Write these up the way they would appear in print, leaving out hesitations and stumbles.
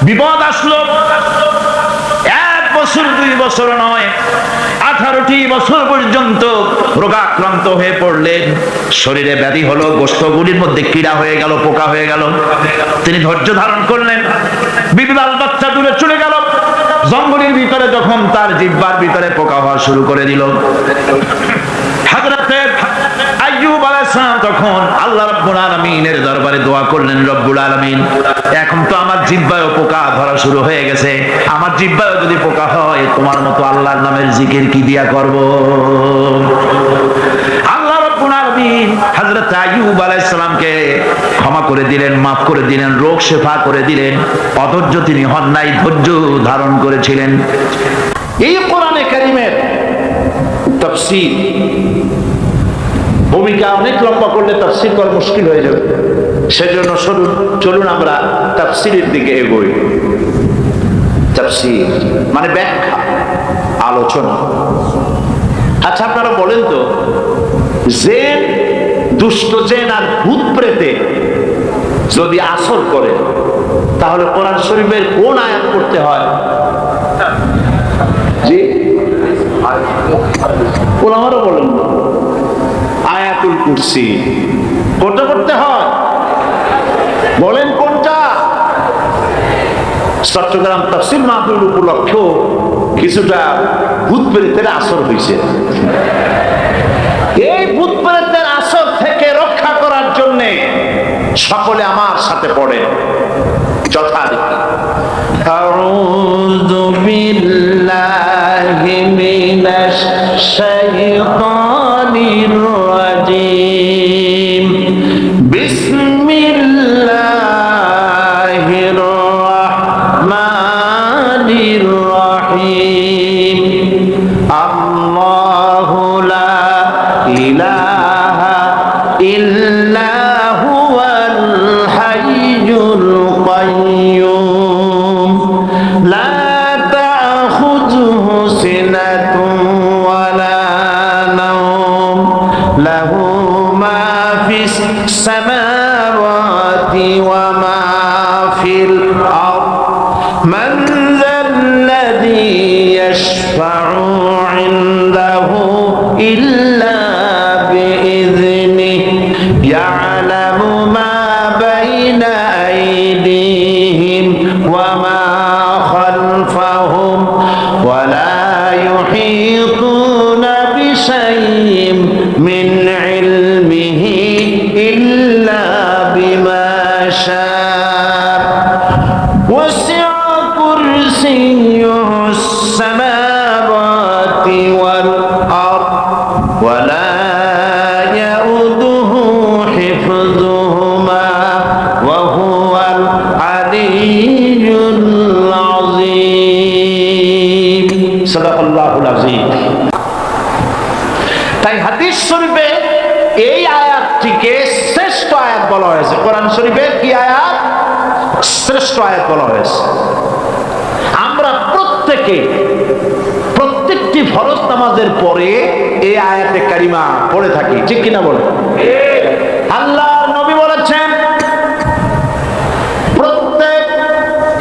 বিপদ আসলো। 1 বছর 2 বছর নয়, 18টি বছর পর্যন্ত রোগাক্রান্ত হয়ে পড়লেন। শরীরে ব্যাধি হলো, গোশতগুলির মধ্যে কীড়া হয়ে গেল, পোকা হয়ে গেল। তিনি ধৈর্য ধারণ করলেন। বিবি বাল বাচ্চা দূরে চলে গেল। জঙ্গলের ভিতরে যখন তার জিহ্বার ভিতরে পোকা হওয়া শুরু করে দিল, হযরতে আইয়ুব আলাইহিস সালাম তখন আল্লাহ রাব্বুল আলামিনের দরবারে দোয়া করলেন, রব্বুল আলামিন, এখন তো আমার জিহ্বায় পোকা ধরা শুরু হয়ে গেছে, আমার জিহ্বায় যদি পোকা হয় তোমার মতো আল্লাহর নামের জিকির কি দিয়া করব? আল্লাহ রাব্বুল আলামিন হযরত আইয়ুব আলাইহিস সালামকে ক্ষমা করে দিলেন, মাফ করে দিলেন, রোগ শেফা করে দিলেন। অধৈর্য তিনি হন নাই, ধৈর্য ধারণ করেছিলেন। এই কোরআনে কারীমের তাফসীর ভূমিকা অনেক লম্বা করলে তাফসীর করা মুশকিল হয়ে যাবে। সেজন্য চলুন আমরা তাফসীরের দিকে এগোই। তাফসীর মানে ব্যাখ্যা, আলোচনা। আচ্ছা, আপনারা বলেন তো, জিন, দুষ্ট জিন আর ভূত প্রেতে যদি আসর করে তাহলে কোরআন শরীফের কোন আয়াত পড়তে হয়? জি, ওলামারা বলেন আয়াতুল কুরসি। কোনটা করতে হয়? বলেন কোনটা? চট্টগ্রাম তাফসীর মাহফিল উপলক্ষে কিছুটা ভূত প্রেতের আসর হয়েছে। এই ভূত প্রেতের আসর থেকে রক্ষা করার জন্য সকলে আমার সাথে পড়েন যথারীতি। আউযু বিল্লাহি মিনাশ শাইতানির রাজিম। বিসমিল্লাহির রাহমানির রাহিম। আল্লাহু লা ইলাহা ইল্লা হুয়াল হাইয়ুল কাইয়্যুম লা তাখুযুহু সিনাতুন ওয়ালা নাওম লাহু মা ফিস সামাওয়াতি ওয়া মা ফিল আরদ মান যাল্লাযী ইয়াশফা'ু 'ইনদাহু ইল্লা বিইذনিহি ইয়া'লামু মা বাইনা আইদিহিম ওয়া মা খালফাহুম ওয়া লা ইউহীতুনা বিশাইইন মিন ইলমিহি ইল্লা বিমা শাআ ওয়াসি'a কুরসিয়্যুহুস সামাওয়াতি ওয়াল আরদ ওয়া লা ইয়াউদুহু হিফযুহুমা ওয়া হুয়াল আলিয়্যুল আযীম। সাদাকাল্লাহুল আযীম। তাই হাদিস শরীফে এই আয়াতটিকে শ্রেষ্ঠ আয়াত বলা হয়েছে। কোরআন শরীফের কি আয়াত? শ্রেষ্ঠ আয়াত বলা হয়েছে। আমরা প্রত্যেকটি ফরজ নামাজের পরে এই আয়াতে কারিমা পড়ে থাকি, ঠিক কিনা বলে? আল্লাহর নবী বলেছেন, প্রত্যেক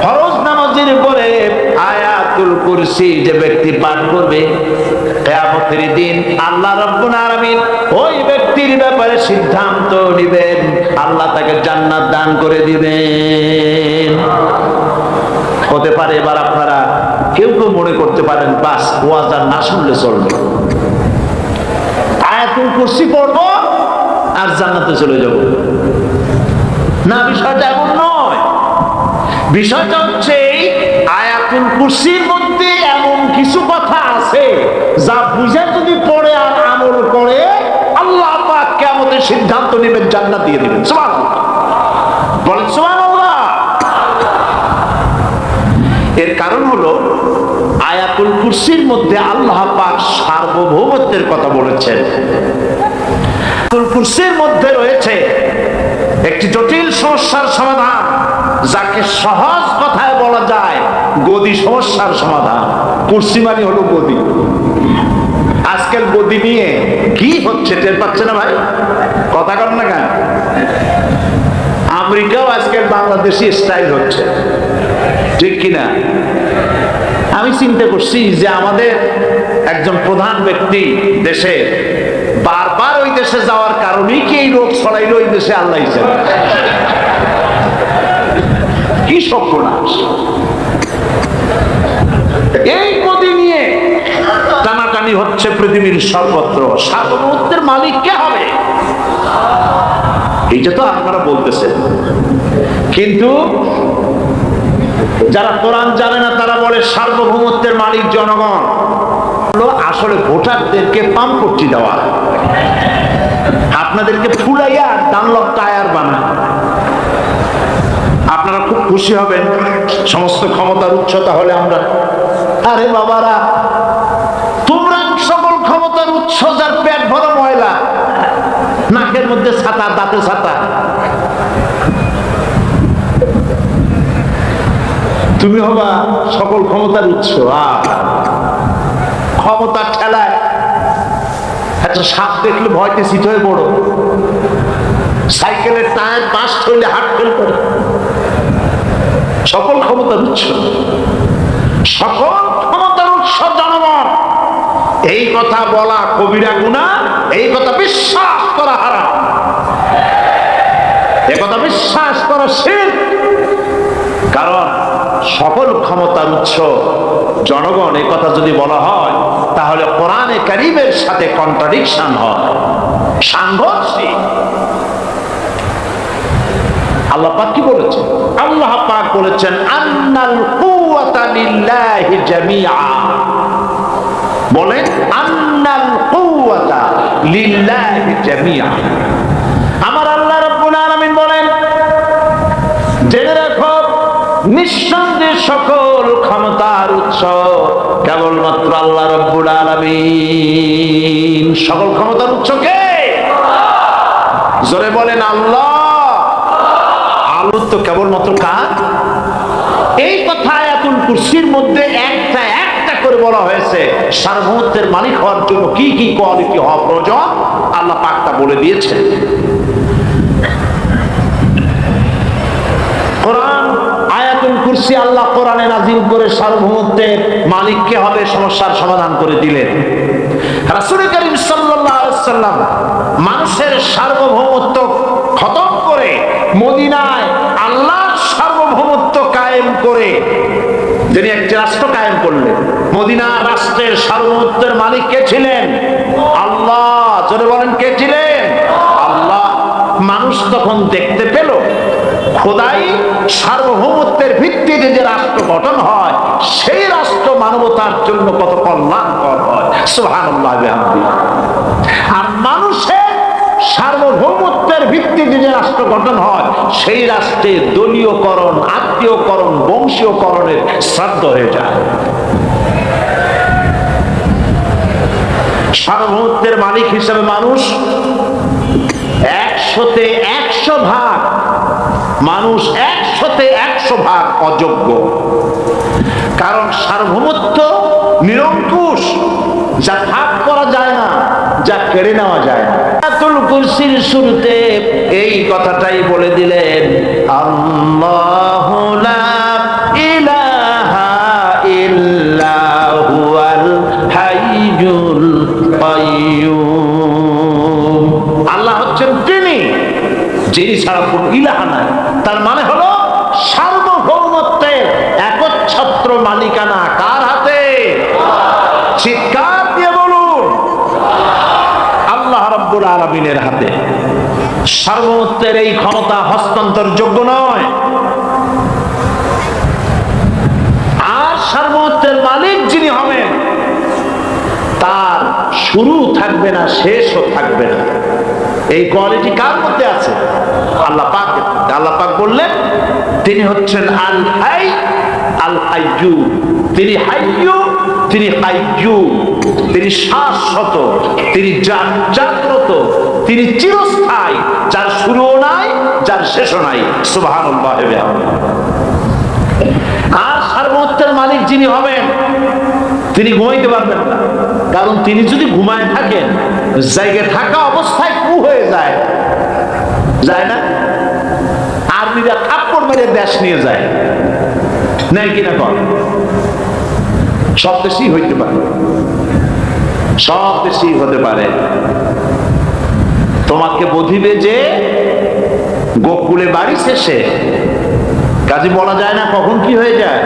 ফরজ নামাজের পরে আয়াতুল কুরসি যে ব্যক্তি পাঠ করবে, কিয়ামতের দিন আল্লাহ রাব্বুল আলামিন ওই ব্যক্তির ব্যাপারে সিদ্ধান্ত নেবেন, আল্লাহ তাকে জান্নাত দান করে দিবেন। হতে পারে এবার আপনারা কেউ মনে করতে পারেন, বাস ওয়াজ আর না শুনলে চলবে, আয়াতুল কুরসি পড়বো আর জান্নাতে চলে যাব। না, বিষয়টা এমন নয়। বিষয়টা হচ্ছে আয়াতুল কুরসির মধ্যে এমন কিছু কথা আছে যা বুঝে যদি পড়ে আর আমল করে, আল্লাহ পাক কিয়ামতের সিদ্ধান্ত নেবেন, জান্নাত দিয়ে দিবেন। সুবহানাল্লাহ, বলেন সুবহানাল্লাহ। এর কারণ হলো আয়াতুল কুরসির মধ্যে আল্লাহ পাক সার্বভৌমত্বের কথা বলেছেন। আয়াতুল কুরসির মধ্যে রয়েছে একটি জটিল সমস্যার সমাধান, যাকে সহজ কথায় বলা যায় গদি সমস্যার সমাধান। কুরসি মানে হলো গদি। আজকাল গদি নিয়ে কি হচ্ছে টের পাচ্ছে না ভাই? কথা কর না কেন? আমেরিকাও আজকাল বাংলাদেশি স্টাইল হচ্ছে। ঠিক কিনা? আমি চিন্তা করছি যে আমাদের একজন প্রধান ব্যক্তি দেশে বারবার ওই দেশে যাওয়ার কারণেই কি এই রোগ ছড়াইলো ওই দেশে, আল্লাহ জানে। কি সর্বনাশ! এই মোদি নিয়ে টানাটানি হচ্ছে পৃথিবীর সর্বত্র। সার্বভৌমত্বের মালিক কে হবে? এইটা তো আপনারা বলতেছেন, কিন্তু যারা কোরআন জানে না তারা বলে সার্বভৌমত্বের মালিক জনগণ। আসলে ভোটারদেরকে পাম্পটি দেওয়া, আপনাদেরকে ফুলাইয়া ডানলপ টায়ার বানায়। আপনারা খুব খুশি হবেন সমস্ত ক্ষমতার উচ্চতা হলে আমরা। আরে বাবারা, তোমরা সকল ক্ষমতার উৎস, যার পেট ভরা ময়লা, নাকের মধ্যে ছাতা, দাঁতে ছাতা, তুমি হবা সকল ক্ষমতার উৎস। ক্ষমতার ঠেলায় একটা সাপ দেখলে ভয়তে শীত হয়ে পড়ো, সাইকেলের টায়ার বাস্ট হইলে হার্ট ফেল করে। সকল ক্ষমতার উৎস, সকল ক্ষমতার উৎস জনগণ। এই কথা বলা কবিরা গুনাহ, এই কথা বিশ্বাস করা হারাম, এই কথা বিশ্বাস করা শিরক। কারণ সকল ক্ষমতার উৎস জনগণ, এই কথা যদি বলা হয় তাহলে কোরআনে কারীমের সাথে কন্ট্রাডিকশন হয়, সাংঘর্ষিক। আল্লাহ পাক কি বলেছেন? আল্লাহ পাক বলেছেন আন্নাল কুওয়াতা লিল্লাহি জামিআ। বলেন আন্নাল কুওয়াতা লিল্লাহি জামিআ। আমার আল্লাহ রাব্বুল আলামিন বলেন, জেনে রাখো নিঃসন্দেহে সকল ক্ষমতার উৎস কেবলমাত্র আল্লাহ রাব্বুল আলামিন। সকল ক্ষমতার উৎস কে? জোরে বলেন আল্লাহ। আল্লাহ তো কেবলমাত্র কার? এই কথা আয়াতুল কুরসির মধ্যে একটা একটা করে বলা হয়েছে। সার্বভৌমত্বের মালিক হওয়ার জন্য কি কি কোয়ালিটি হওয়া প্রয়োজন আল্লাহ পাক তা বলে দিয়েছেন। কোরআন আয়াতুল কুরসি আল্লাহ কোরআনে নাযিল করে সার্বভৌমত্বের মালিক কে হবে সমস্যার সমাধান করে দিলেন। রাসূল করিম সাল্লাল্লাহু আলাইহি ওয়াসাল্লাম মানুষের সার্বভৌমত্ব খতম করে মদিনায় আল্লাহর সার্বভৌমত্ব কায়েম করে তিনি একটি রাষ্ট্র কায়েম করলেন। মদিনা রাষ্ট্রের সার্বভৌমত্বের মালিক কে ছিলেন? আল্লাহ। জোরে বলেন কে ছিলেন? আল্লাহ। মানুষ তখন দেখতে পেল খোদাই সার্বভৌমত্বের ভিত্তিতে যে রাষ্ট্র গঠন হয় সেই রাষ্ট্র মানবতার জন্য কত কল্যাণকর হয়। সুবহানাল্লাহ বিহামদিহি। আর মানুষের সার্বভৌমত্বের ভিত্তিতে যে রাষ্ট্র গঠন হয় সেই রাষ্ট্রে দলীয়করণ, আত্মীয়করণ, বংশীয়করণের শ্রাদ্ধ হয়ে যায়। সার্বভৌমত্বের মালিক হিসেবে মানুষ 100-তে 100 ভাগ, মানুষ 100-তে 100 ভাগ অযোগ্য। কারণ সার্বভৌমত্ব নিরঙ্কুশ, যা ভাগ করা যায় না, যা কেড়ে নেওয়া যায় না। আয়াতুল কুরসির শুরুতে এই কথাটাই বলে দিলেন, আল্লাহু লা ইলাহা ইল্লা হুয়াল হাইয়ুল কাইয়্যুম। আল্লাহ হচ্ছেন তিনি, যিনি ছাড়া কোনো ইলাহ নাই। তার মানে হলো সার্বভৌমত্বের একচ্ছত্র মালিকানা কার হাতে? চিৎকার দিয়ে বলুন, আল্লাহ রাব্বুল আলামিনের হাতে। সার্বভৌমত্বের এই ক্ষমতা হস্তান্তরযোগ্য নয়। আর সার্বভৌমত্বের মালিক যিনি হবেন তার শুরু থাকবে না, শেষও থাকবে না। এই কোয়ালিটি কার মধ্যে আছে? আল্লাহ পাক। আল্লাহ পাক বললেন তিনি হচ্ছেন আল হাই আল কাইয়্যু। তিনি হাইয়্যু, তিনি কাইয়্যু, তিনি শাশ্বত, তিনি জাগ্রত, তিনি চিরস্থায়ী, যার শুরুও নাই, যার শেষও নাই। সুবহানাল্লাহ। আর সার্বভৌমত্বের মালিক যিনি হবেন তিনি ঘুমাইতে পারবেন না। কারণ তিনি যদি ঘুমায় থাকেন, জায়গায় থাকা অবস্থায় কু হয়ে যায়, যায় না? আর্মিরা থাপ্পড় মেরে দেশ নিয়ে যায়। নাই কিনা কর? সব দেশেই হইতে পারে, সব দেশেই হতে পারে। তোমাকে বধিবে যে গোকুলে বাড়ি শেষে, কাজে বলা যায় না কখন কি হয়ে যায়।